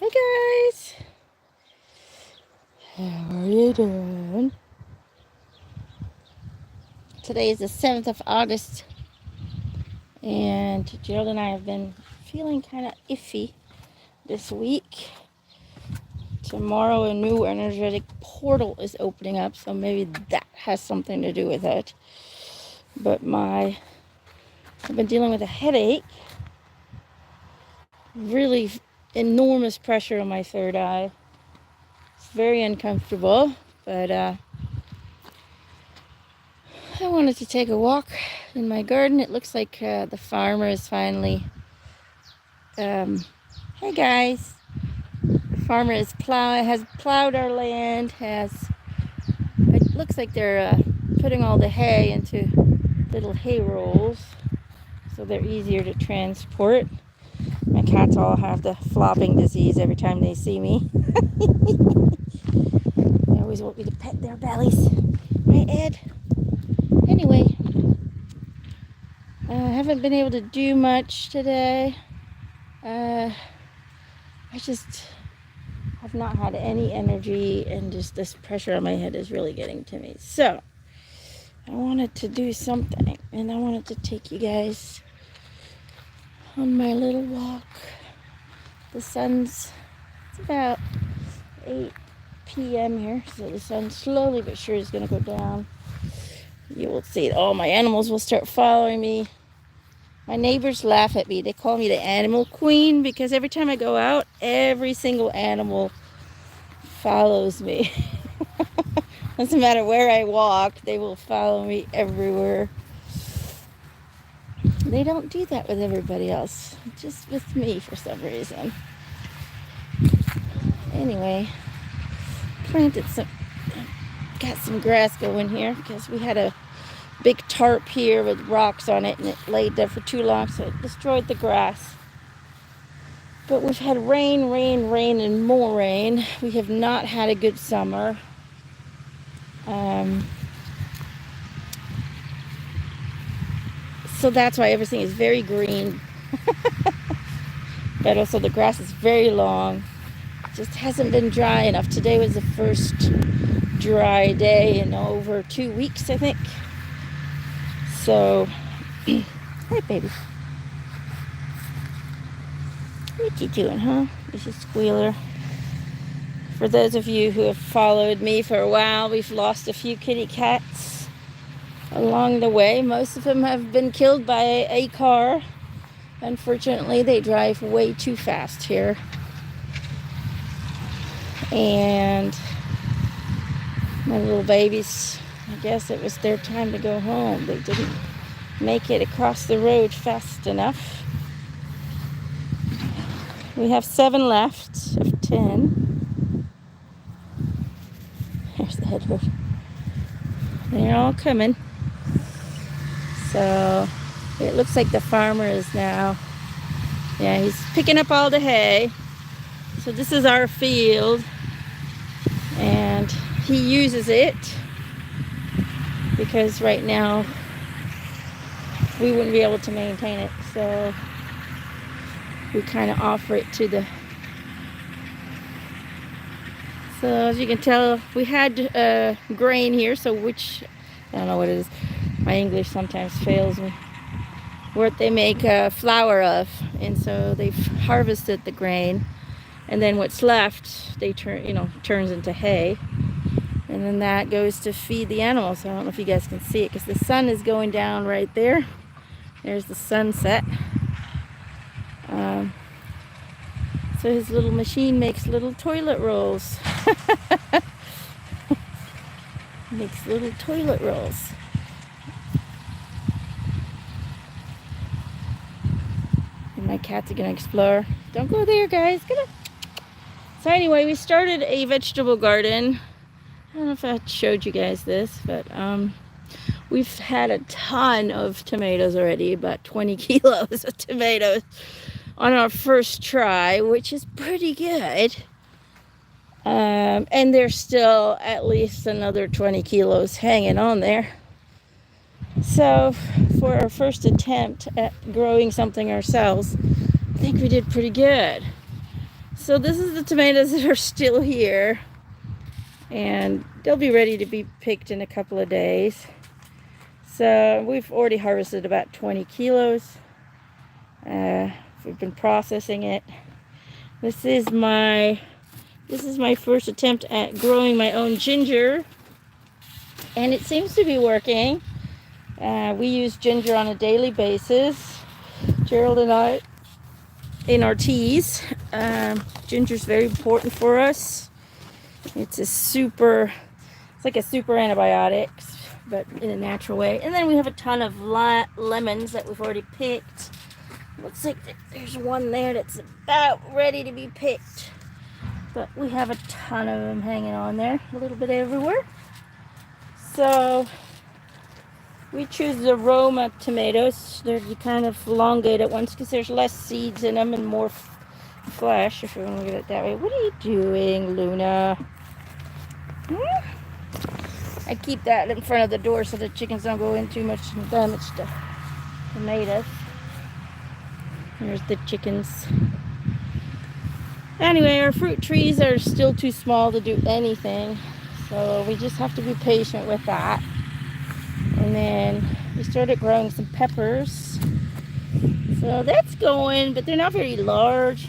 Hey guys, how are you doing? Today is the 7th of August, and Gerald and I have been feeling kind of iffy this week. Tomorrow a new energetic portal is opening up, so maybe that has something to do with it. But I've been dealing with a headache, really enormous pressure on my third eye. It's very uncomfortable, but I wanted to take a walk in my garden. It looks like the farmer is finally, hey guys, the farmer has plowed our land, it looks like they're putting all the hay into little hay rolls so they're easier to transport. My cats all have the flopping disease every time they see me. They always want me to pet their bellies. Right, Ed? Anyway, I haven't been able to do much today. I just have not had any energy, and just this pressure on my head is really getting to me. So I wanted to do something, and I wanted to take you guys on my little walk. It's about 8 p.m. here, so the sun slowly but sure is going to go down. You will see all my animals will start following me. My neighbors laugh at me. They call me the animal queen because every time I go out, every single animal follows me. Doesn't matter where I walk, they will follow me everywhere. They don't do that with everybody else, just with me for some reason. Anyway, got some grass going here because we had a big tarp here with rocks on it, and it laid there for too long, so it destroyed the grass. But we've had rain, and more rain. We have not had a good summer. So that's why everything is very green. But also the grass is very long. It just hasn't been dry enough. Today was the first dry day in over 2 weeks, I think. So, hey baby. What you doing, huh? This is Squealer. For those of you who have followed me for a while, we've lost a few kitty cats along the way. Most of them have been killed by a car. Unfortunately, they drive way too fast here. And my little babies, I guess it was their time to go home. They didn't make it across the road fast enough. We have 7 left of 10. There's the head bird. They're all coming. So it looks like the farmer is now, yeah, he's picking up all the hay. So this is our field, and he uses it because right now we wouldn't be able to maintain it. So we kind of offer it to the... So as you can tell, we had grain here, so I don't know what it is. My English sometimes fails me. What they make flour of, and so they've harvested the grain, and then what's left they turns into hay, and then that goes to feed the animals. I don't know if you guys can see it because the sun is going down right there. There's the sunset. So his little machine makes little toilet rolls. Makes little toilet rolls. And my cats are gonna explore. Don't go there, guys. Come on. So anyway, we started a vegetable garden. I don't know if I showed you guys this, but we've had a ton of tomatoes already, about 20 kilos of tomatoes on our first try, which is pretty good. And there's still at least another 20 kilos hanging on there. So for our first attempt at growing something ourselves, I think we did pretty good. So this is the tomatoes that are still here, and they'll be ready to be picked in a couple of days. So we've already harvested about 20 kilos. We've been processing it. This is my first attempt at growing my own ginger, and it seems to be working. We use ginger on a daily basis, Gerald and I, in our teas. Ginger is very important for us. It's like a super antibiotic, but in a natural way. And then we have a ton of lemons that we've already picked. Looks like there's one there that's about ready to be picked. But we have a ton of them hanging on there, a little bit everywhere. So we choose the Roma tomatoes. They're the kind of elongated ones because there's less seeds in them and more flesh, if you want to look at it that way. What are you doing, Luna? I keep that in front of the door so the chickens don't go in too much and damage the tomatoes. There's the chickens. Anyway, our fruit trees are still too small to do anything, so we just have to be patient with that. And then we started growing some peppers. So that's going, but they're not very large.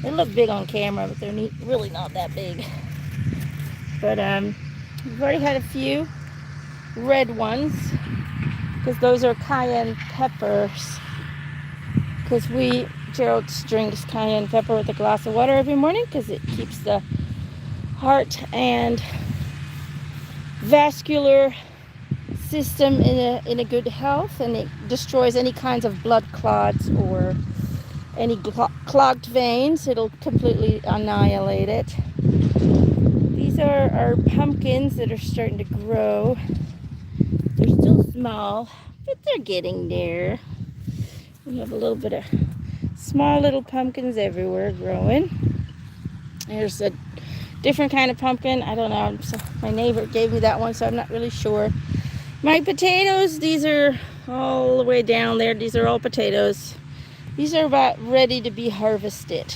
They look big on camera, but they're really not that big. But we've already had a few red ones, because those are Cayenne Peppers. Because Gerald drinks Cayenne Pepper with a glass of water every morning because it keeps the heart and vascular system in a good health, and it destroys any kinds of blood clots or any clogged veins. It'll completely annihilate it. These are our pumpkins that are starting to grow. They're still small, but they're getting there. We have a little bit of small little pumpkins everywhere growing. There's a different kind of pumpkin. I don't know. So my neighbor gave me that one, so I'm not really sure. My potatoes, these are all the way down there. These are all potatoes. These are about ready to be harvested.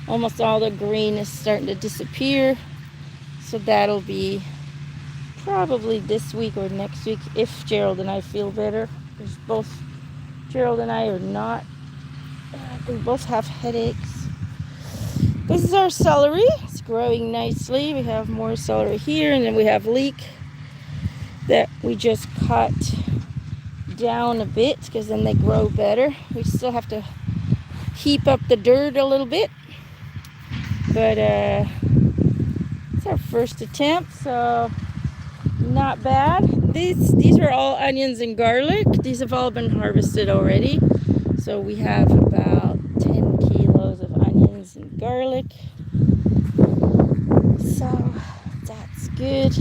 Almost all the green is starting to disappear. So that'll be probably this week or next week if Gerald and I feel better. Because both Gerald and I are not. We both have headaches. This is our celery. It's growing nicely. We have more celery here, and then we have leek that we just cut down a bit because then they grow better. We still have to heap up the dirt a little bit, but it's our first attempt, so not bad. These are all onions and garlic. These have all been harvested already, so we have about 10 kilos of onions and garlic, so that's good.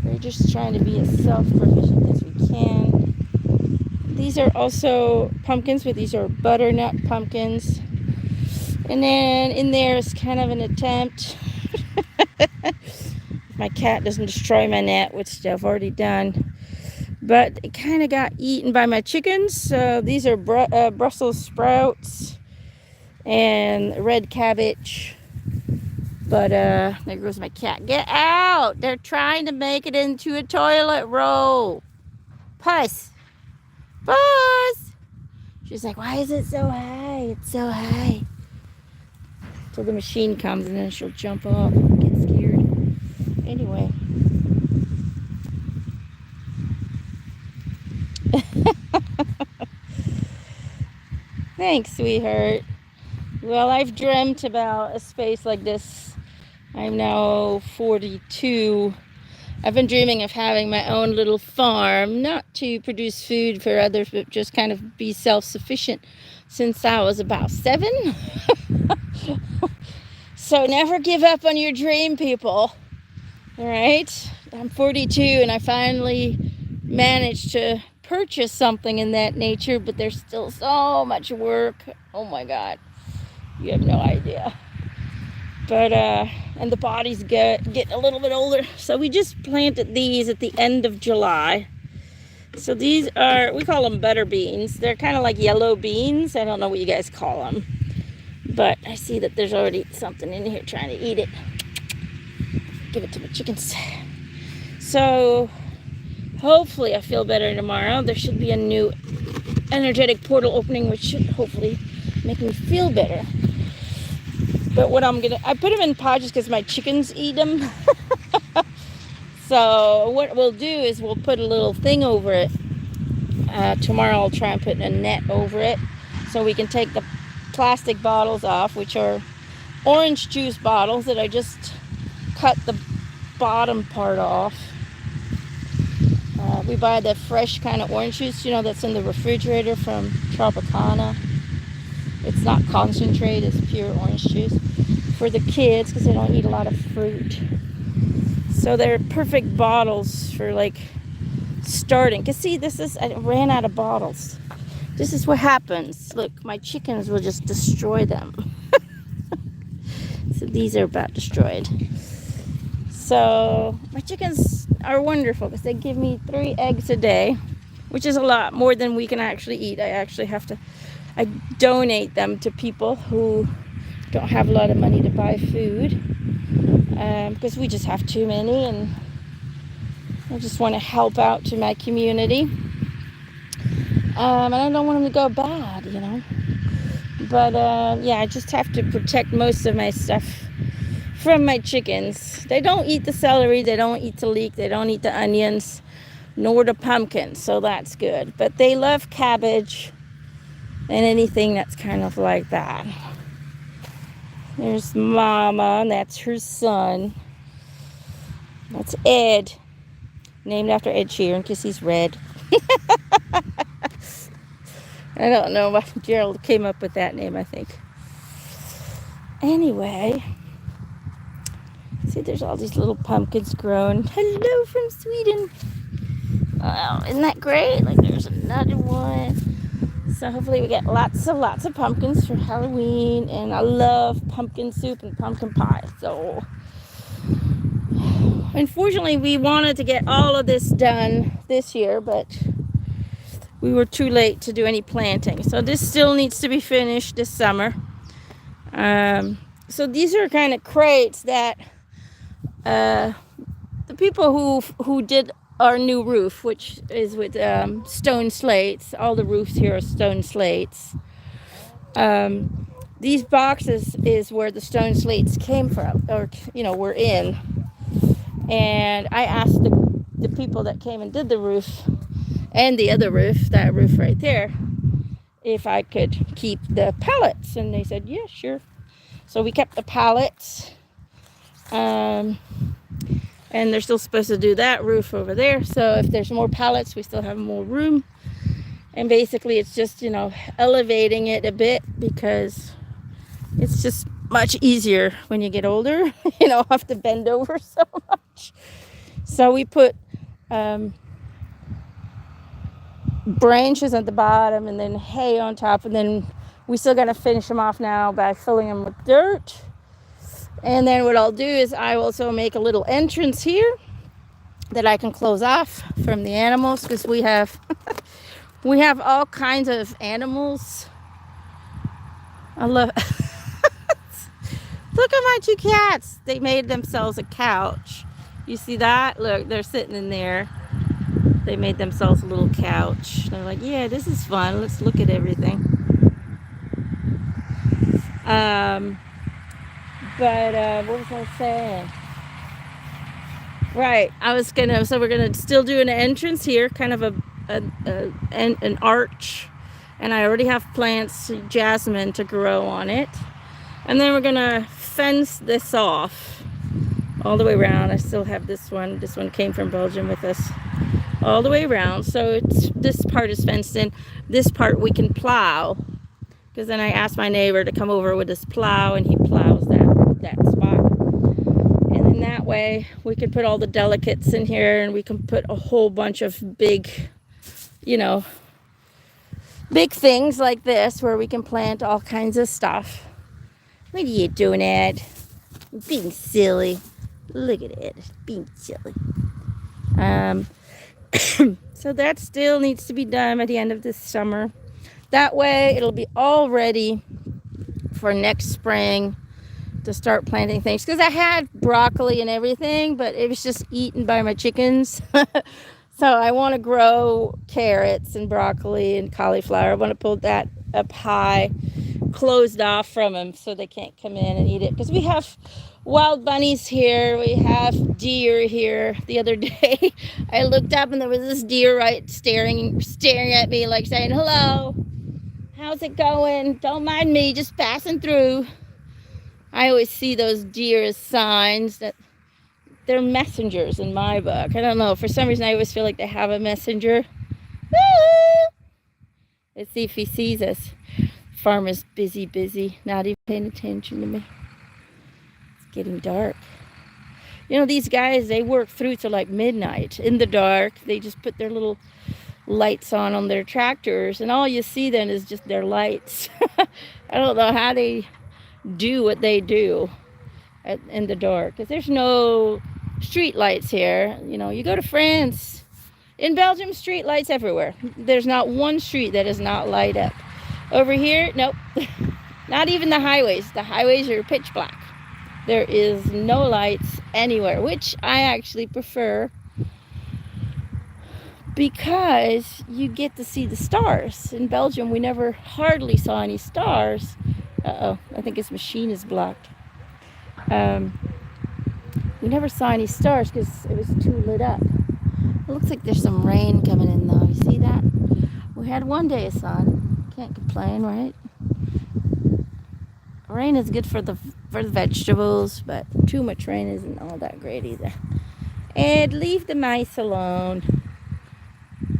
We're just trying to be as self-sufficient as we can. These are also pumpkins, but these are butternut pumpkins. And then in there is kind of an attempt. My cat doesn't destroy my net, which I've already done. But it kind of got eaten by my chickens. So these are Brussels sprouts and red cabbage. But there goes my cat. Get out! They're trying to make it into a toilet roll. Puss! Puss! She's like, why is it so high? It's so high. Till the machine comes and then she'll jump off and get scared. Anyway. Thanks, sweetheart. Well, I've dreamt about a space like this. I'm now 42. I've been dreaming of having my own little farm, not to produce food for others, but just kind of be self-sufficient since I was about 7. So never give up on your dream, people. All right? I'm 42 and I finally managed to purchase something in that nature, but there's still so much work. Oh my God. You have no idea. But, and the bodies get a little bit older. So we just planted these at the end of July. So these are, we call them butter beans. They're kind of like yellow beans. I don't know what you guys call them. But I see that there's already something in here trying to eat it. Give it to my chickens. So hopefully I feel better tomorrow. There should be a new energetic portal opening, which should hopefully make me feel better. But what I put them in pouches because my chickens eat them. So what we'll do is we'll put a little thing over it. Tomorrow I'll try and put a net over it so we can take the plastic bottles off, which are orange juice bottles that I just cut the bottom part off. We buy the fresh kind of orange juice, that's in the refrigerator from Tropicana. It's not concentrate, it's pure orange juice for the kids because they don't eat a lot of fruit. So they're perfect bottles for like starting. Because see, I ran out of bottles. This is what happens. Look, my chickens will just destroy them. So these are about destroyed. So my chickens are wonderful because they give me 3 eggs a day, which is a lot more than we can actually eat. I donate them to people who don't have a lot of money to buy food, because we just have too many, and I just want to help out to my community. And I don't want them to go bad, But yeah, I just have to protect most of my stuff from my chickens. They don't eat the celery, they don't eat the leek, they don't eat the onions, nor the pumpkins, so that's good. But they love cabbage and anything that's kind of like that. There's Mama, and that's her son. That's Ed, named after Ed Sheeran because he's red. I don't know why Gerald came up with that name, I think. Anyway, see, there's all these little pumpkins growing. Hello from Sweden. Oh, isn't that great? Like, there's another one. So hopefully we get lots of pumpkins for Halloween. And I love pumpkin soup and pumpkin pie. So unfortunately, we wanted to get all of this done this year, but we were too late to do any planting. So this still needs to be finished this summer. So these are kind of crates that the people who did our new roof, which is with stone slates. All the roofs here are stone slates. These boxes is where the stone slates came from, or were in. And I asked the people that came and did the roof and the other roof, that roof right there, if I could keep the pallets, and they said, yeah, sure. So we kept the pallets, and they're still supposed to do that roof over there. So if there's more pallets, we still have more room. And basically it's just, elevating it a bit, because it's just much easier when you get older. You don't have to bend over so much. So we put branches at the bottom and then hay on top, and then we still got to finish them off now by filling them with dirt. And then what I'll do is I also make a little entrance here that I can close off from the animals, because we have we have all kinds of animals. I love look at my 2 cats. They made themselves a couch. You see that? Look, they're sitting in there. They made themselves a little couch. They're like, yeah, this is fun. Let's look at everything. But what was I saying? Right, so we're gonna still do an entrance here, kind of an arch, and I already have plants, jasmine, to grow on it. And then we're gonna fence this off all the way around. I still have this one. This one came from Belgium with us all the way around. So this part is fenced in. This part we can plow, because then I asked my neighbor to come over with his plow, and he plows that spot. And then that way we can put all the delicates in here, and we can put a whole bunch of big things like this, where we can plant all kinds of stuff. What are you doing, Ed? You're being silly. Look at it, being silly. So that still needs to be done by the end of this summer. That way it'll be all ready for next spring to start planting things, because I had broccoli and everything, but it was just eaten by my chickens. So I want to grow carrots and broccoli and cauliflower. I want to pull that up high, closed off from them so they can't come in and eat it, because we have wild bunnies here, we have deer here. The other day I looked up and there was this deer right staring at me, like saying, hello, how's it going, don't mind me, just passing through. I always see those deer as signs that they're messengers in my book. I don't know, for some reason I always feel like they have a messenger. Let's see if he sees us. Farmer's busy, not even paying attention to me. It's getting dark. You know, these guys, they work through to like midnight in the dark. They just put their little lights on their tractors, and all you see then is just their lights. I don't know how they do what they do in the dark, because there's no street lights here. You know, you go to France, in Belgium, street lights everywhere. There's not one street that is not light up. Over here, nope. Not even the highways. The highways are pitch black. There is no lights anywhere, which I actually prefer, because you get to see the stars. In Belgium, we never hardly saw any stars. Uh-oh, I think his machine is blocked. We never saw any stars because it was too lit up. It looks like there's some rain coming in though. You see that? We had one day of sun. Can't complain, right? Rain is good for the vegetables, but too much rain isn't all that great either. And leave the mice alone.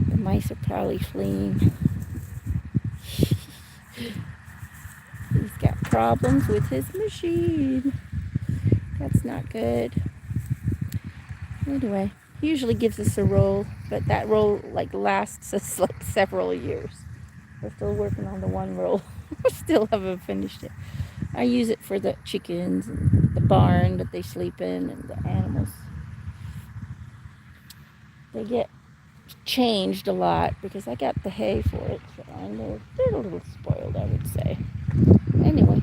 The mice are probably fleeing. He's got problems with his machine. That's not good. Anyway, he usually gives us a roll, but that roll like lasts us like several years. We're still working on the one roll. We still haven't finished it. I use it for the chickens and the barn that they sleep in, and the animals. They get changed a lot because I got the hay for it, so I know they're a little spoiled, I would say. Anyway,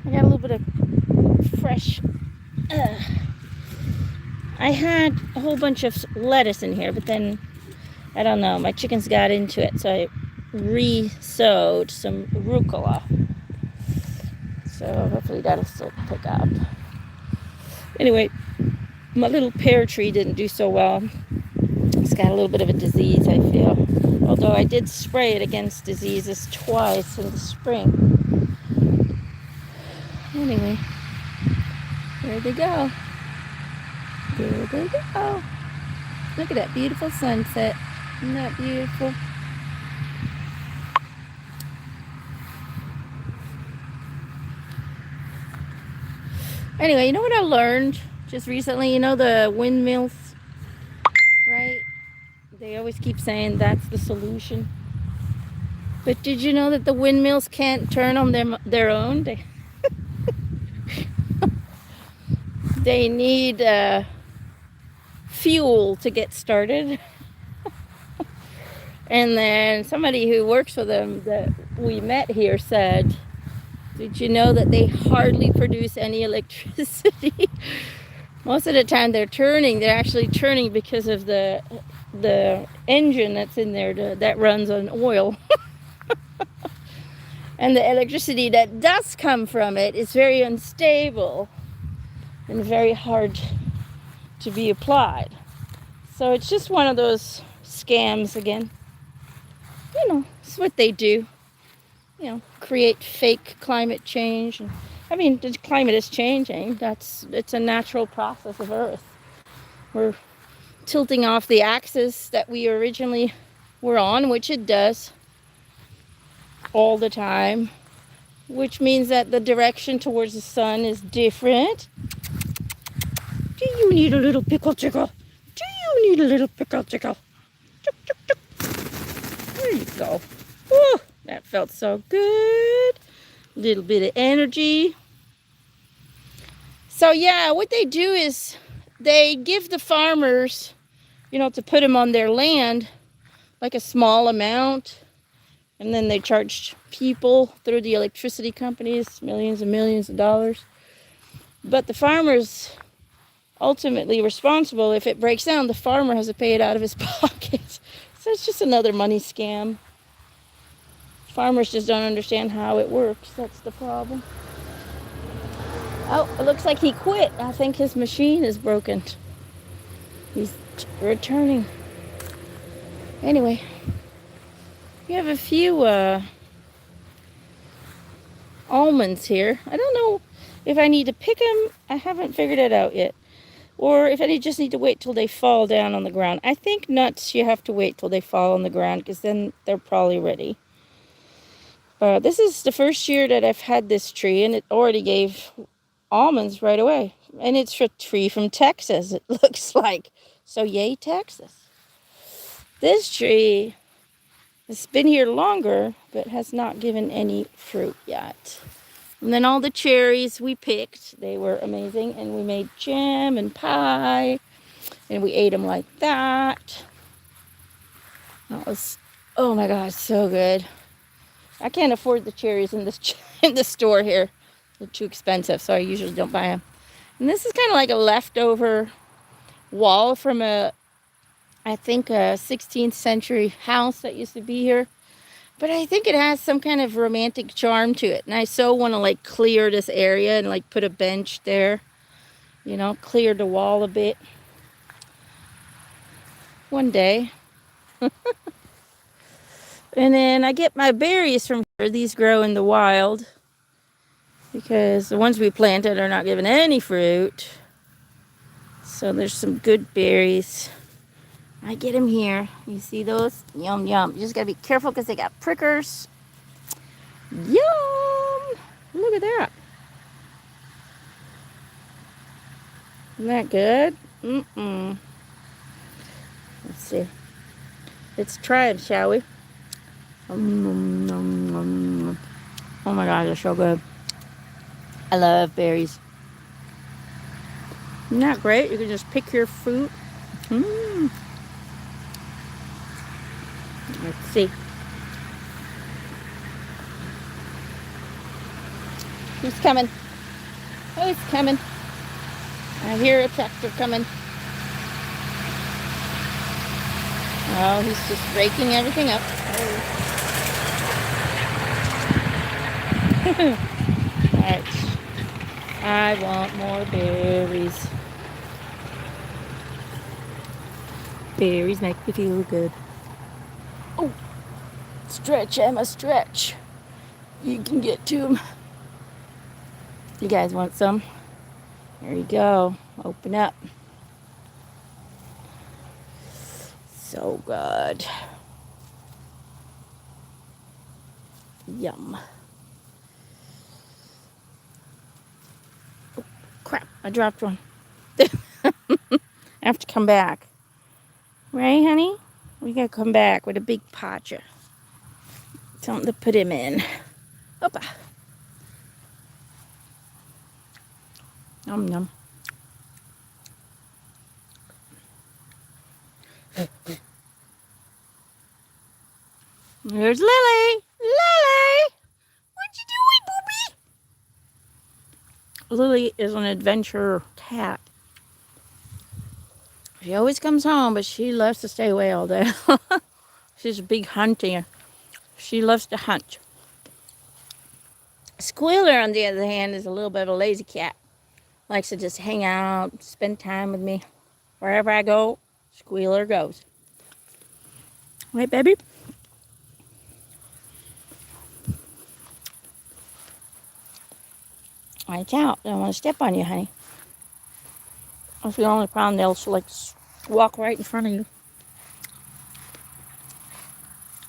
I got a little bit of fresh. I had a whole bunch of lettuce in here, but then I don't know, my chickens got into it, so I re-sowed some rucola. So hopefully that'll still pick up. Anyway, my little pear tree didn't do so well. It's got a little bit of a disease, I feel. Although I did spray it against diseases twice in the spring. Anyway, there they go. There they go. Look at that beautiful sunset. Isn't that beautiful? Anyway, you know what I learned just recently? You know the windmills, right? They always keep saying that's the solution. But did you know that the windmills can't turn on their own? They need fuel to get started. And then somebody who works for them that we met here said, did you know that they hardly produce any electricity? Most of the time they're actually turning because of the engine that's in there that runs on oil. And the electricity that does come from it is very unstable and very hard to be applied. So it's just one of those scams again. You know, it's what they do. You know, create fake climate change. And, I mean, the climate is changing. It's a natural process of Earth. We're tilting off the axis that we originally were on, which it does all the time, which means that the direction towards the sun is different. Do you need a little pickle tickle? Do you need a little pickle tickle? There you go. Woo, that felt so good. A little bit of energy. So yeah, what they do is they give the farmers, you know, to put them on their land, like a small amount. And then they charged people through the electricity companies millions and millions of dollars. But the farmer's ultimately responsible. If it breaks down, the farmer has to pay it out of his pocket. So it's just another money scam. Farmers just don't understand how it works. That's the problem. Oh, it looks like he quit. I think his machine is broken. He's returning. Anyway, we have a few almonds here. I don't know if I need to pick them. I haven't figured it out yet. Or if I just need to wait till they fall down on the ground. I think nuts you have to wait till they fall on the ground because then they're probably ready. But this is the first year that I've had this tree and it already gave almonds right away. And it's a tree from Texas, it looks like. So yay, Texas. This tree has been here longer, but has not given any fruit yet. And then all the cherries we picked, they were amazing. And we made jam and pie. And we ate them like that. That was, oh my God, so good. I can't afford the cherries in this in the store here. They're too expensive, so I usually don't buy them. And this is kind of like a leftover wall from I think a 16th century house that used to be here. But I think it has some kind of romantic charm to it. And I so want to like clear this area and like put a bench there. You know, clear the wall a bit. One day. And then I get my berries from here. These grow in the wild. Because the ones we planted are not giving any fruit. So there's some good berries. I get them here. You see those? Yum, yum. You just got to be careful because they got prickers. Yum! Look at that. Isn't that good? Mm-mm. Let's see. Let's try them, shall we? Oh my God, they're so good. I love berries. Isn't that great? You can just pick your fruit. Let's see. Who's coming? Who's coming? I hear a tractor coming. Oh, he's just raking everything up. Alright. I want more berries. Berries make me feel good. Oh, stretch, Emma, stretch. You can get to them. You guys want some? There you go. Open up. So good. Yum. Oh, crap, I dropped one. I have to come back. Right, honey? We gotta come back with a big potcha. Something to put him in. Opa. Yum, yum. There's Lily. Lily! What you doing, booby? Lily is an adventure cat. She always comes home, but she loves to stay away all day. She's a big hunter. She loves to hunt. Squealer, on the other hand, is a little bit of a lazy cat. Likes to just hang out, spend time with me. Wherever I go, Squealer goes. Right, baby? Watch out. I don't want to step on you, honey. That's the only problem. They'll like walk right in front of you.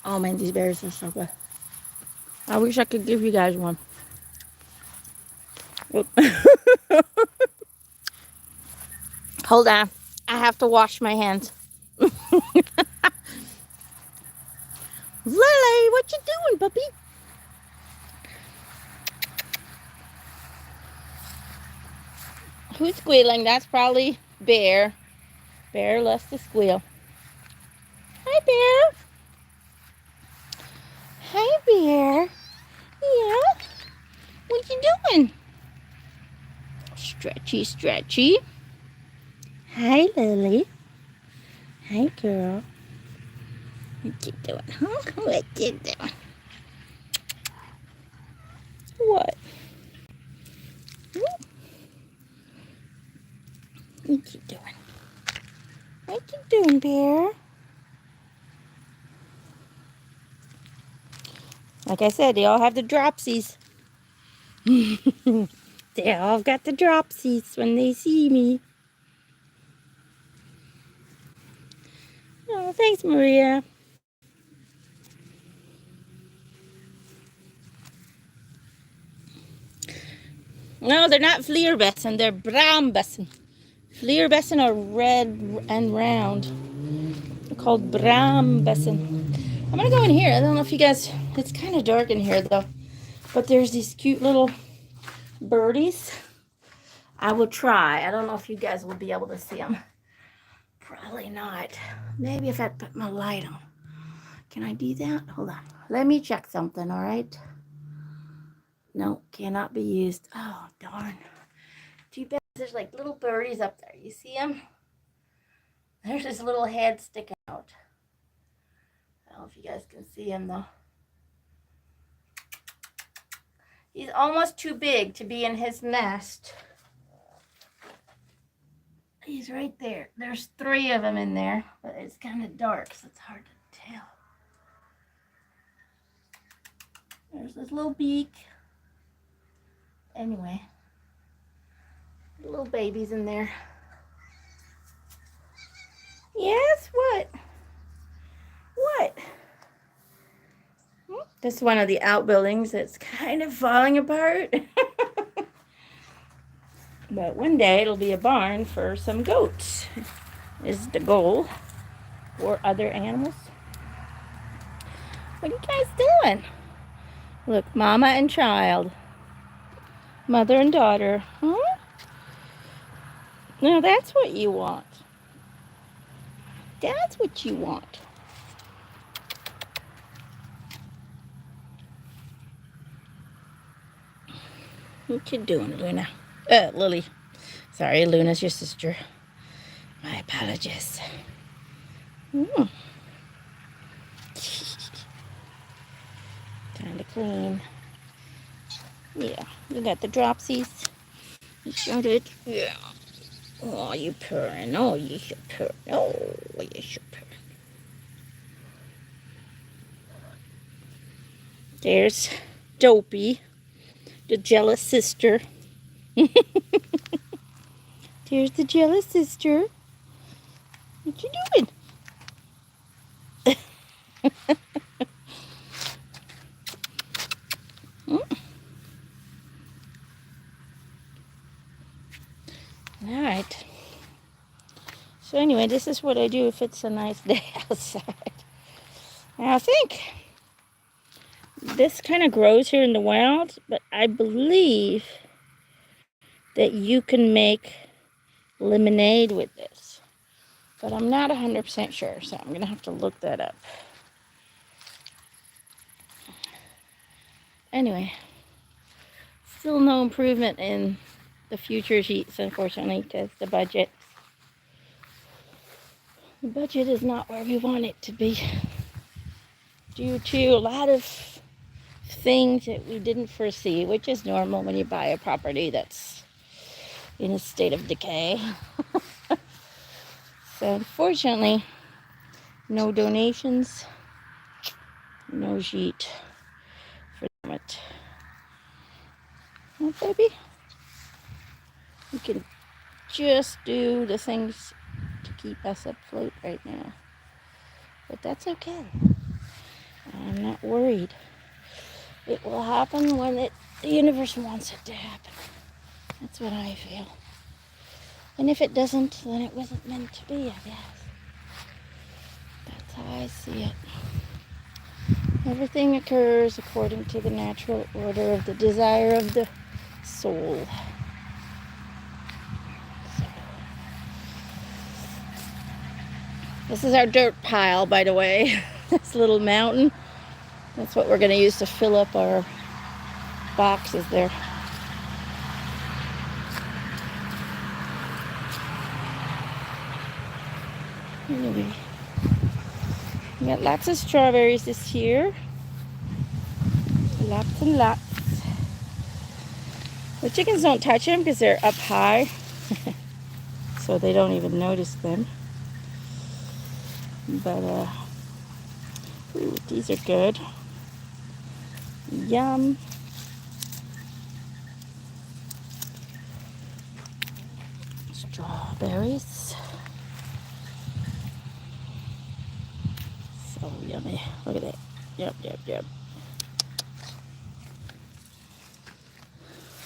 Oh man, these berries are so good. I wish I could give you guys one. Hold on. I have to wash my hands. Lily, what you doing, puppy? Who's squealing? That's probably Bear. Bear loves to squeal. Hi, Bear. Hi, bear. Yeah? What you doing? Stretchy, stretchy. Hi, Lily. Hi, girl. What you doing, huh? What you doing? What? What you doing? What you doing, bear? Like I said, they all have the dropsies. They all got the dropsies when they see me. Oh, thanks, Maria. No, they're not vleerbessen. They're braambessen. Vleerbessen are red and round. They're called braambessen. I'm going to go in here. I don't know if you guys... It's kind of dark in here, though. But there's these cute little birdies. I will try. I don't know if you guys will be able to see them. Probably not. Maybe if I put my light on. Can I do that? Hold on. Let me check something, all right? No, cannot be used. Oh, darn. Too bad. There's like little birdies up there. You see them? There's his little head sticking out. I don't know if you guys can see him, though. He's almost too big to be in his nest. He's right there. There's 3 of them in there, but it's kind of dark, so it's hard to tell. There's his little beak. Anyway, little babies in there. Yes, what? What? This is one of the outbuildings that's kind of falling apart. But one day it'll be a barn for some goats, is the goal, or other animals. What are you guys doing? Look, mama and child. Mother and daughter. Huh? Now that's what you want. That's what you want. What you doing, Luna? Lily. Sorry, Luna's your sister. My apologies. Mm. Time to clean. Yeah, you got the dropsies. You showed it. Yeah. Oh, you purring. Oh, you should purr. Oh, you should purr. There's Dopey, the jealous sister. There's the jealous sister. What you doing? All right. So anyway, this is what I do if it's a nice day outside. And I think this kind of grows here in the wild, but I believe that you can make lemonade with this. But I'm not 100% sure, so I'm going to have to look that up. Anyway, still no improvement in the future sheets, unfortunately, because the budget is not where we want it to be, due to a lot of things that we didn't foresee, which is normal when you buy a property that's in a state of decay. So unfortunately, no donations, no sheet for it. Oh, baby, we can just do the things to keep us afloat right now, but that's okay. I'm not worried. It will happen when the universe wants it to happen. That's what I feel. And if it doesn't, then it wasn't meant to be, I guess. That's how I see it. Everything occurs according to the natural order of the desire of the soul. So, this is our dirt pile, by the way. This little mountain. That's what we're going to use to fill up our boxes there. Anyway, we got lots of strawberries this year. Lots and lots. The chickens don't touch them because they're up high. So they don't even notice them. But, ooh, these are good. Yum. Strawberries. So yummy. Look at that. Yep, yep, yep.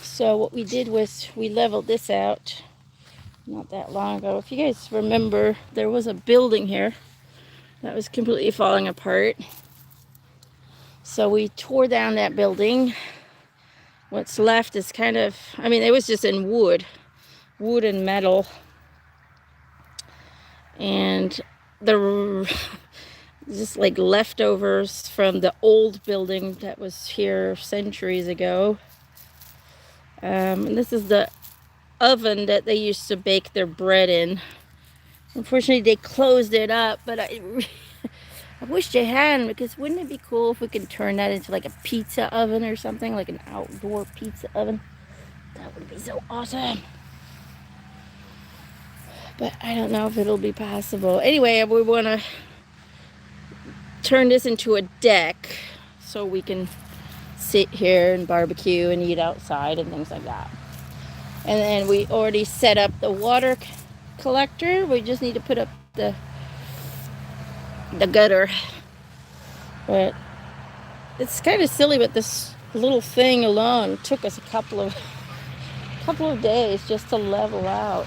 So what we did was we leveled this out not that long ago. If you guys remember, there was a building here that was completely falling apart. So we tore down that building. What's left is kind of, I mean, it was just in wood and metal. And the just like leftovers from the old building that was here centuries ago. And this is the oven that they used to bake their bread in. Unfortunately, they closed it up, but I wish they hadn't, because wouldn't it be cool if we could turn that into like a pizza oven or something, like an outdoor pizza oven? That would be so awesome. But I don't know if it'll be possible. Anyway, we want to turn this into a deck so we can sit here and barbecue and eat outside and things like that. And then we already set up the water collector. We just need to put up the gutter. But it's kind of silly, but this little thing alone took us a couple of days just to level out.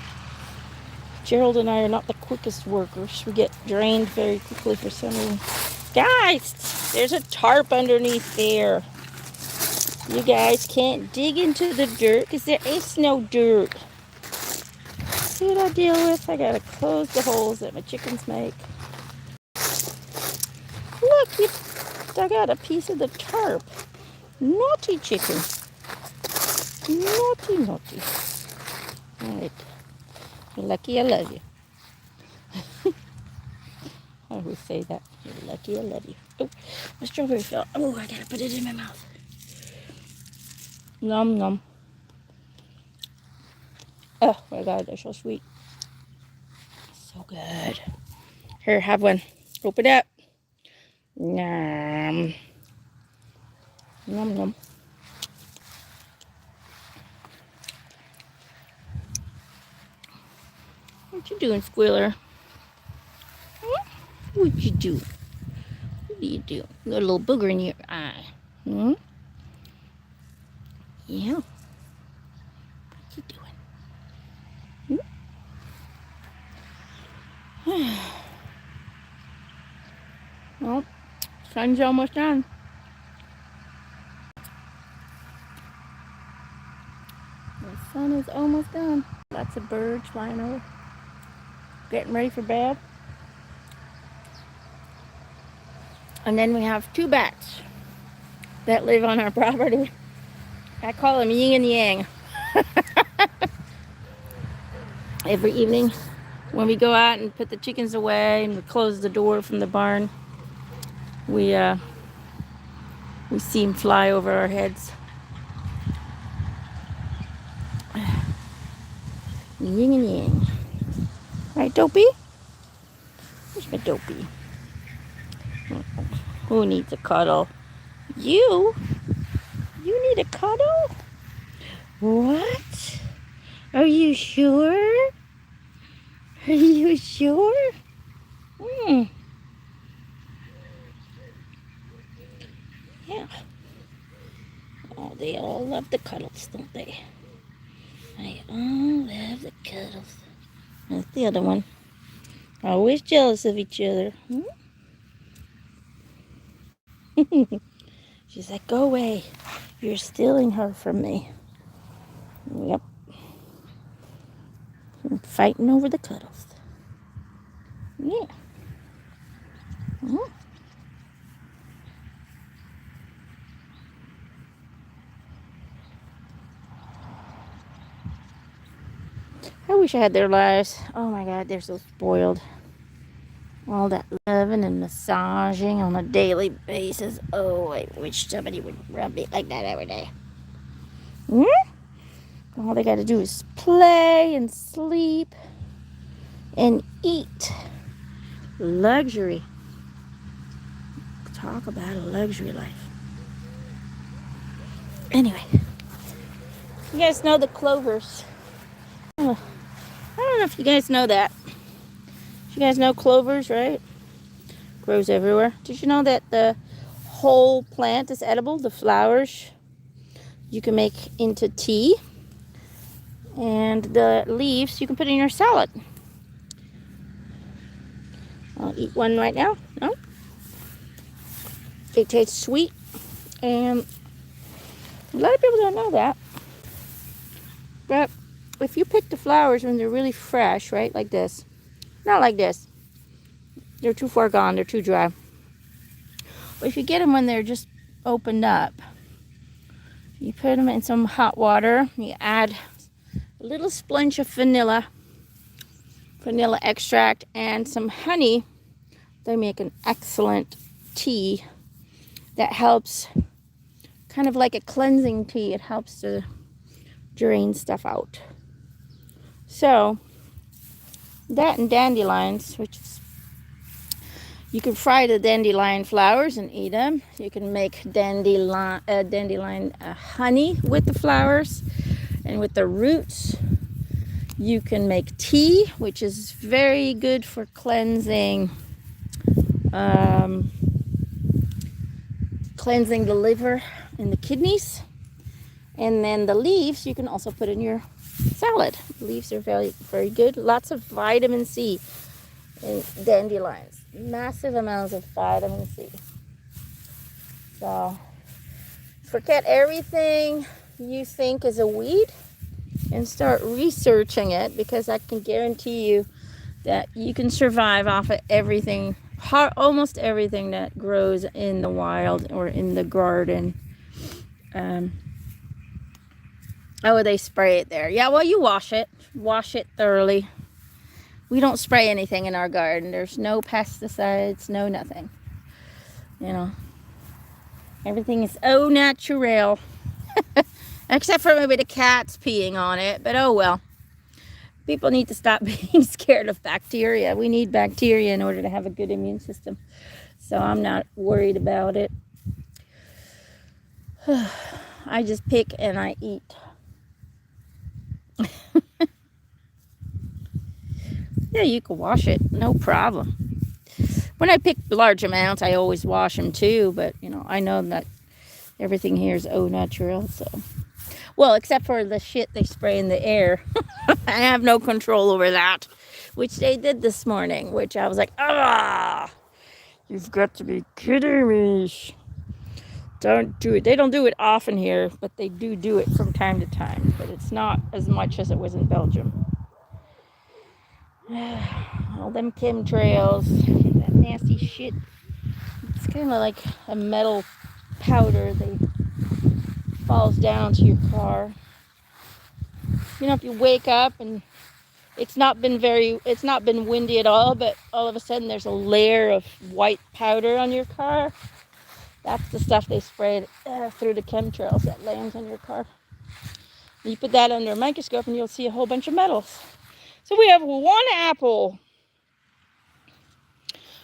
Gerald and I are not the quickest workers. We get drained very quickly for some reason. Guys, there's a tarp underneath there. You guys can't dig into the dirt because there is no dirt. See what I deal with? I gotta close the holes that my chickens make. Look, I got a piece of the tarp. Naughty chicken. Naughty, naughty. Alright. You're lucky I love you. I always say that. You're lucky I love you. Oh, my strawberry fell. Oh, I gotta put it in my mouth. Nom nom. Oh my god, they're so sweet. So good. Here, have one. Open it up. Nom. Nom nom. What you doing, Squealer? What you doing? What do you do? You got a little booger in your eye. Hmm? Yeah. What you doing? Hmm? Well, sun's almost done. The sun is almost done. Lots of birds flying over. Getting ready for bed. And then we have 2 bats that live on our property. I call them yin and yang. Every evening when we go out and put the chickens away and we close the door from the barn, we see them fly over our heads. Yin and yang. Right, Dopey? Where's my Dopey? Who needs a cuddle? You? You need a cuddle? What? Are you sure? Are you sure? Hmm. Yeah. Oh, they all love the cuddles, don't they? They all love the cuddles. That's the other one. Always jealous of each other. Hmm? She's like, go away. You're stealing her from me. Yep. I'm fighting over the cuddles. Yeah. Mm-hmm. wish I had their lives. Oh my God, they're so spoiled. All that loving and massaging on a daily basis. Oh, I wish somebody would rub me like that every day. All they got to do is play and sleep and eat. Luxury. Talk about a luxury life. Anyway, you guys know the clovers. Oh, I don't know if you guys know that. You guys know clovers, right? Grows everywhere. Did you know that the whole plant is edible? The flowers you can make into tea, and the leaves you can put in your salad. I'll eat one right now. No? It tastes sweet, and a lot of people don't know that. But if you pick the flowers when they're really fresh, right, like this, not like this, they're too far gone, they're too dry. But if you get them when they're just opened up, you put them in some hot water, you add a little splunge of vanilla extract, and some honey. They make an excellent tea that helps, kind of like a cleansing tea. It helps to drain stuff out. So that and dandelions, which is, you can fry the dandelion flowers and eat them. You can make dandelion honey with the flowers and with the roots. You can make tea, which is very good for cleansing cleansing the liver and the kidneys. And then the leaves you can also put in your salad. The leaves are very, very good. Lots of vitamin C in dandelions. Massive amounts of vitamin C. So forget everything you think is a weed and start researching it, because I can guarantee you that you can survive off of everything, almost everything that grows in the wild or in the garden. Oh, they spray it there. Yeah, well, you wash it thoroughly. We don't spray anything in our garden. There's no pesticides, no nothing. You know, everything is au naturel. Except for maybe the cats peeing on it, but oh well. People need to stop being scared of bacteria. We need bacteria in order to have a good immune system. So I'm not worried about it. I just pick and I eat. Yeah, you can wash it, no problem. When I pick large amounts, I always wash them too, but you know, I know that everything here is au naturel, so. Well, except for the shit they spray in the air. I have no control over that, which they did this morning, which I was like, you've got to be kidding me. Don't do it. They don't do it often here, but they do it from time to time, but it's not as much as it was in Belgium. All them chemtrails, that nasty shit. It's kind of like a metal powder. They falls down to your car. You know, if you wake up and it's not been windy at all, but all of a sudden there's a layer of white powder on your car. That's the stuff they sprayed through the chemtrails that lands on your car. You put that under a microscope and you'll see a whole bunch of metals. So we have one apple.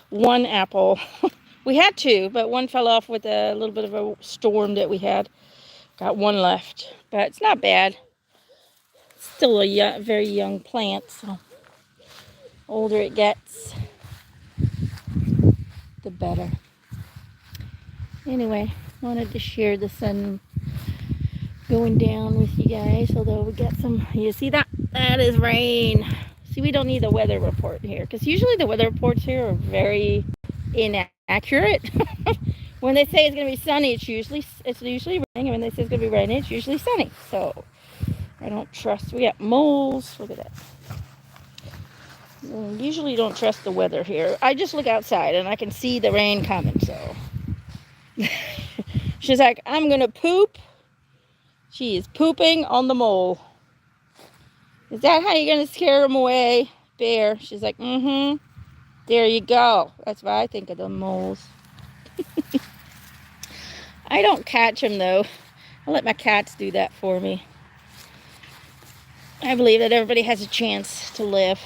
We had two, but one fell off with a little bit of a storm that we had. Got one left, but it's not bad. It's still a very young plant, so older it gets, the better. Anyway, wanted to share the sun going down with you guys, although we got some, you see that? That is rain. See, we don't need the weather report here, because usually the weather reports here are very inaccurate. When they say it's going to be sunny, it's usually raining, and when they say it's going to be raining, it's usually sunny. So I don't trust. We got moles. Look at that. Usually don't trust the weather here. I just look outside and I can see the rain coming. So she's like, I'm going to poop. She is pooping on the mole. Is that how you're going to scare them away, Bear? She's like, mm-hmm. There you go. That's what I think of the moles. I don't catch them, though. I let my cats do that for me. I believe that everybody has a chance to live.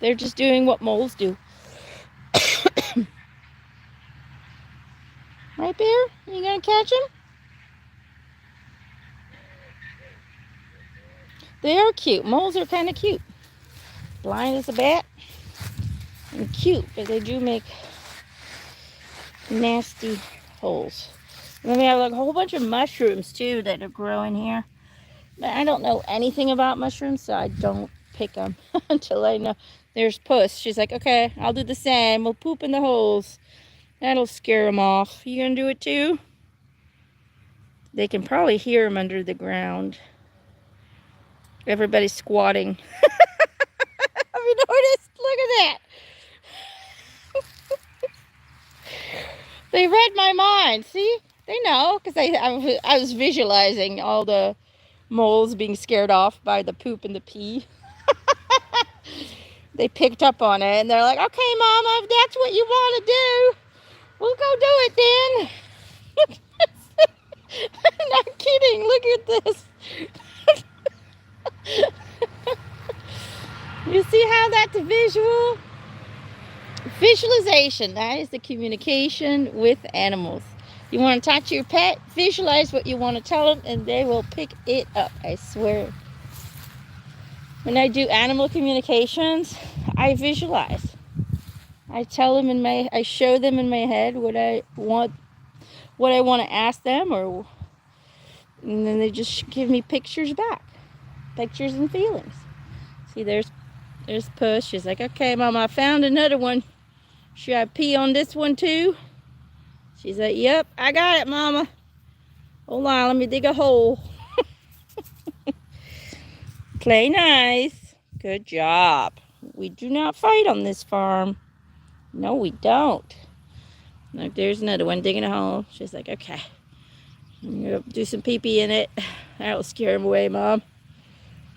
They're just doing what moles do. Right, Bear? You gonna catch them? They are cute. Moles are kind of cute. Blind as a bat. And cute, but they do make nasty holes. And then we have like a whole bunch of mushrooms, too, that are growing here. But I don't know anything about mushrooms, so I don't pick them until I know. There's Puss. She's like, okay, I'll do the same. We'll poop in the holes. That'll scare them off. You gonna do it too? They can probably hear them under the ground. Everybody's squatting. Have you noticed? Look at that. They read my mind. See? They know, because I was visualizing all the moles being scared off by the poop and the pee. They picked up on it, and they're like, okay, Mama, if that's what you want to do, we'll go do it then. I'm not kidding. Look at this. You see how that's a visual? Visualization. That is the communication with animals. You want to talk to your pet? Visualize what you want to tell them, and they will pick it up. I swear. When I do animal communications, I visualize. I tell them I show them in my head what I want to ask them, and then they just give me pictures back, pictures and feelings. See, there's Puss. She's like, okay, Mama, I found another one. Should I pee on this one too? She's like, yep, I got it, Mama. Hold on, let me dig a hole. Play nice. Good job. We do not fight on this farm. No, we don't. Look, there's another one digging a hole. She's like, okay. I'm going to do some pee-pee in it. That'll scare him away, Mom.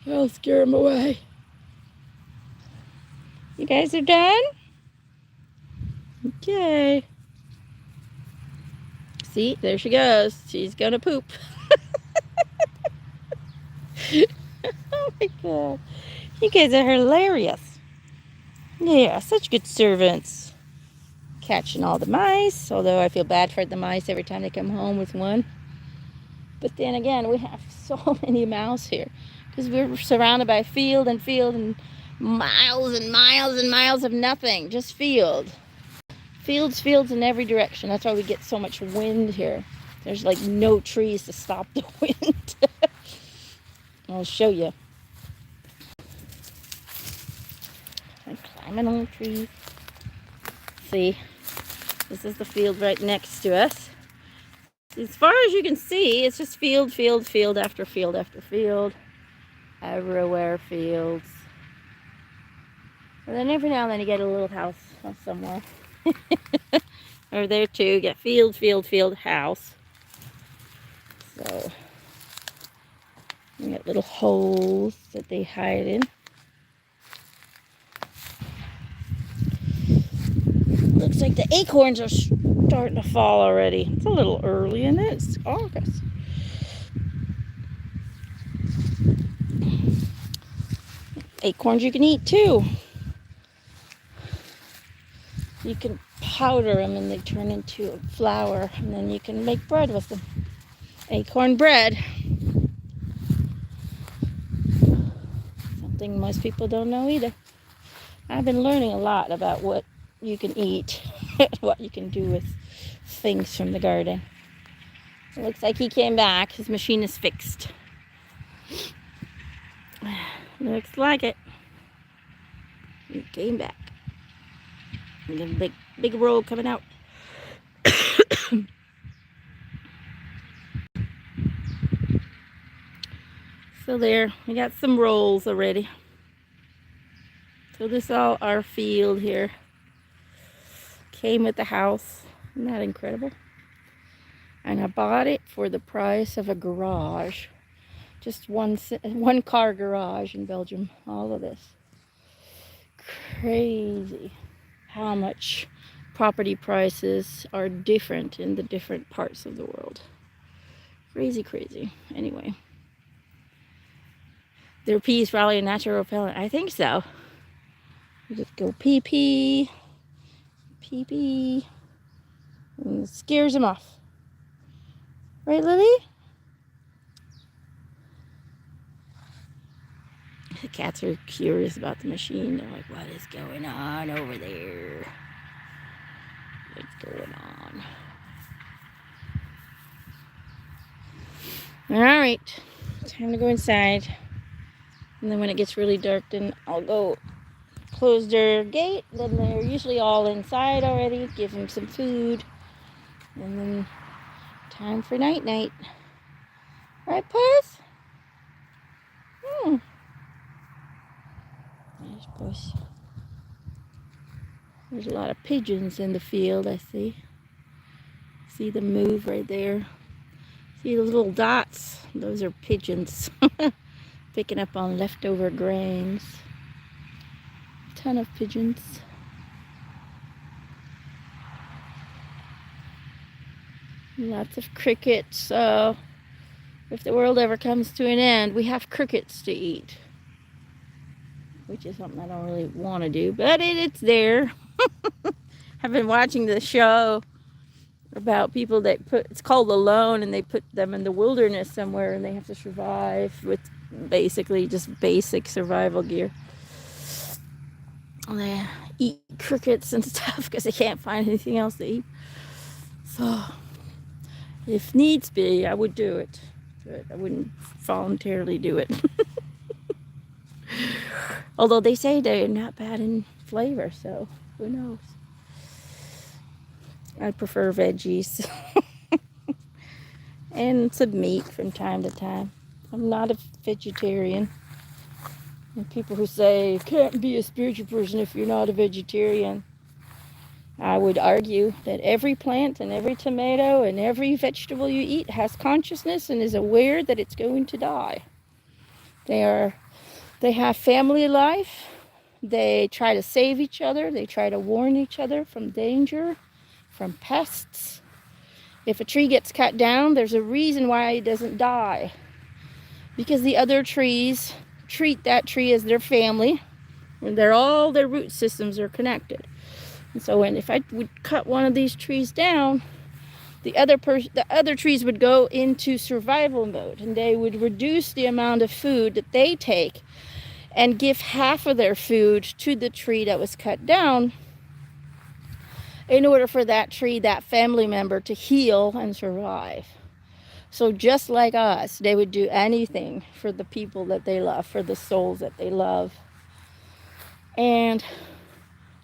That'll scare him away. You guys are done? Okay. See, there she goes. She's going to poop. Oh my God. You guys are hilarious. Yeah, such good servants. Catching all the mice, although I feel bad for the mice every time they come home with one. But then again, we have so many mouse here because we're surrounded by field and miles and miles and miles of nothing, just field. Fields in every direction. That's why we get so much wind here. There's like no trees to stop the wind. I'll show you. I'm climbing on trees. See, this is the field right next to us. As far as you can see, it's just field after field after field. Everywhere fields. And then every now and then you get a little house somewhere. Or there too, you get field, house. So, you get little holes that they hide in. Looks like the acorns are starting to fall already. It's a little early in it. It's August. Acorns you can eat too. You can powder them and they turn into a flour, and then you can make bread with them. Acorn bread. Something most people don't know either. I've been learning a lot about what you can eat, what you can do with things from the garden. It looks like he came back. His machine is fixed. Looks like it. He came back. And a big roll coming out. So there, we got some rolls already. So this is all our field here. Came with the house. Isn't that incredible? And I bought it for the price of a garage. Just one car garage in Belgium. All of this. Crazy how much property prices are different in the different parts of the world. Crazy, crazy. Anyway. Their pee is probably a natural repellent. I think so. You just go pee pee, pee pee, and it scares them off. Right, Lily? The cats are curious about the machine. They're like, what is going on over there? What's going on? All right, time to go inside. And then when it gets really dark, then I'll go close their gate. Then they're usually all inside already. Give them some food. And then time for night-night. Right, Puss? Nice, Puss. There's a lot of pigeons in the field, I see. See them move right there. See the little dots? Those are pigeons. Picking up on leftover grains. A ton of pigeons. Lots of crickets. So if the world ever comes to an end, we have crickets to eat. Which is something I don't really want to do, but it's there. I've been watching the show about people that it's called Alone, and they put them in the wilderness somewhere and they have to survive with basically just basic survival gear. And they eat crickets and stuff because they can't find anything else to eat. So if needs be, I would do it, but I wouldn't voluntarily do it. Although they say they're not bad in flavor, so who knows. I prefer veggies and some meat from time to time. I'm not a vegetarian. And people who say you can't be a spiritual person if you're not a vegetarian, I would argue that every plant and every tomato and every vegetable you eat has consciousness and is aware that it's going to die. They have family life. They try to save each other. They try to warn each other from danger, from pests. If a tree gets cut down, there's a reason why it doesn't die. Because the other trees treat that tree as their family, and all their root systems are connected. And so if I would cut one of these trees down, the other trees would go into survival mode, and they would reduce the amount of food that they take and give half of their food to the tree that was cut down in order for that tree, that family member, to heal and survive. So just like us, they would do anything for the people that they love, for the souls that they love. And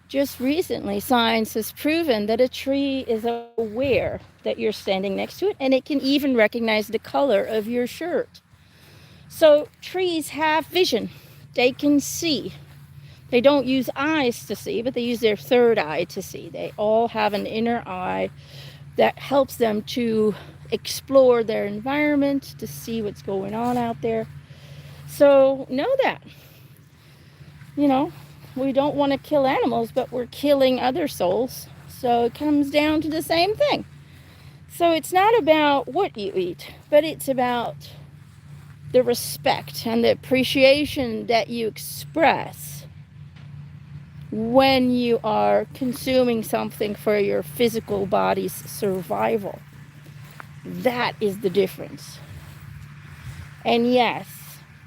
just recently, science has proven that a tree is aware that you're standing next to it, and it can even recognize the color of your shirt. So trees have vision. They can see. They don't use eyes to see, but they use their third eye to see. They all have an inner eye that helps them to explore their environment, to see what's going on out there. So know that. You know, we don't want to kill animals, but we're killing other souls. So it comes down to the same thing. So it's not about what you eat, but it's about the respect and the appreciation that you express when you are consuming something for your physical body's survival. That is the difference. And yes,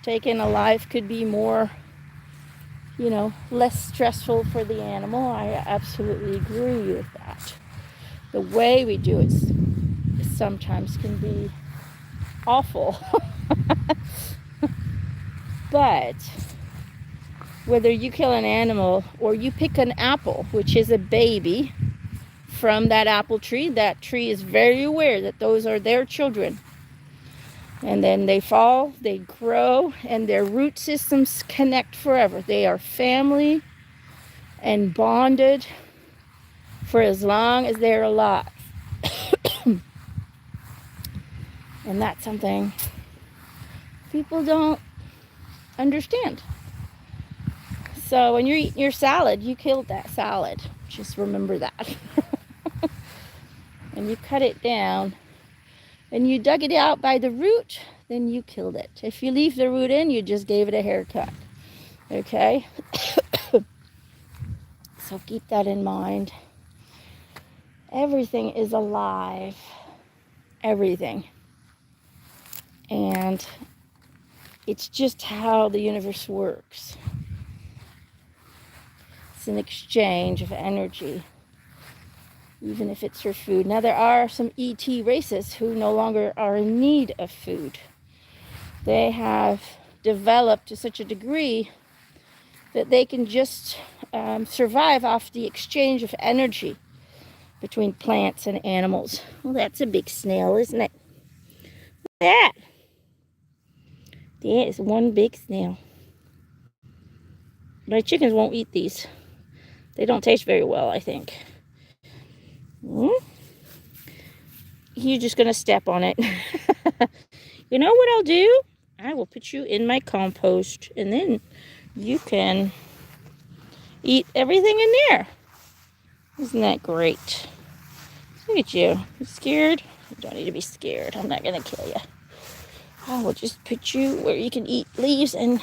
taking a life could be more, less stressful for the animal. I absolutely agree with that. The way we do it sometimes can be awful. But whether you kill an animal or you pick an apple, which is a baby from that apple tree, that tree is very aware that those are their children. And then they fall, they grow, and their root systems connect forever. They are family and bonded for as long as they're alive. And that's something people don't understand. So when you're eating your salad, you killed that salad. Just remember that. And you cut it down and you dug it out by the root, then you killed it. If you leave the root in, you just gave it a haircut. Okay? So keep that in mind. Everything is alive. Everything. And it's just how the universe works. It's an exchange of energy, even if it's for food. Now, there are some ET races who no longer are in need of food. They have developed to such a degree that they can just survive off the exchange of energy between plants and animals. Well, that's a big snail, isn't it? Look at that. That is one big snail. My chickens won't eat these. They don't taste very well, I think. You're just going to step on it. You know what I'll do? I will put you in my compost, and then you can eat everything in there. Isn't that great? Look at you. You scared? You don't need to be scared. I'm not going to kill you. I will just put you where you can eat leaves, and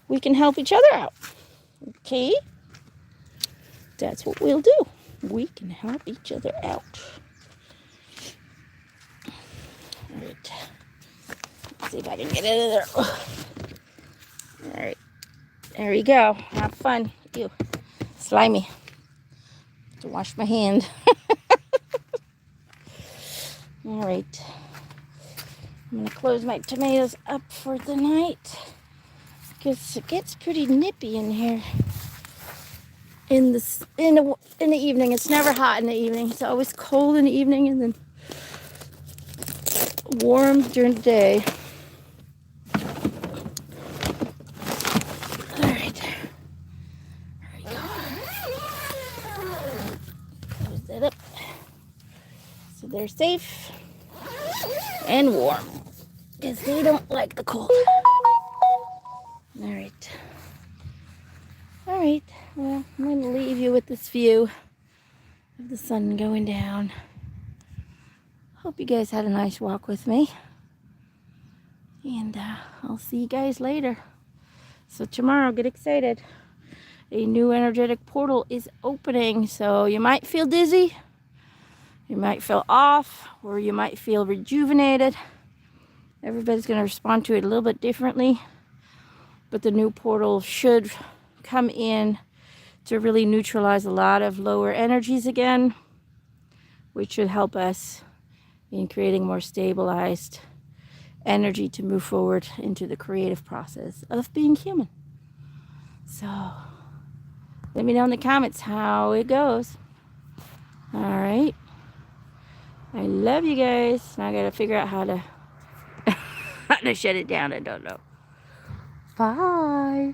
we can help each other out. Okay? That's what we'll do. We can help each other out. All right. Let's see if I can get it in there. All right. There you go. Have fun. Ew. Slimy. Have to wash my hand. All right. I'm going to close my tomatoes up for the night because it gets pretty nippy in here. In the evening. It's never hot in the evening. It's always cold in the evening and then warm during the day. All right. There we go. Close that up. So they're safe and warm because they don't like the cold. All right. All right. Well, I'm going to leave you with this view of the sun going down. Hope you guys had a nice walk with me. And I'll see you guys later. So tomorrow, get excited. A new energetic portal is opening. So you might feel dizzy. You might feel off. Or you might feel rejuvenated. Everybody's going to respond to it a little bit differently. But the new portal should come in to really neutralize a lot of lower energies again, which should help us in creating more stabilized energy to move forward into the creative process of being human. So let me know in the comments how it goes. All right. I love you guys. Now I gotta figure out how to shut it down. I don't know. Bye.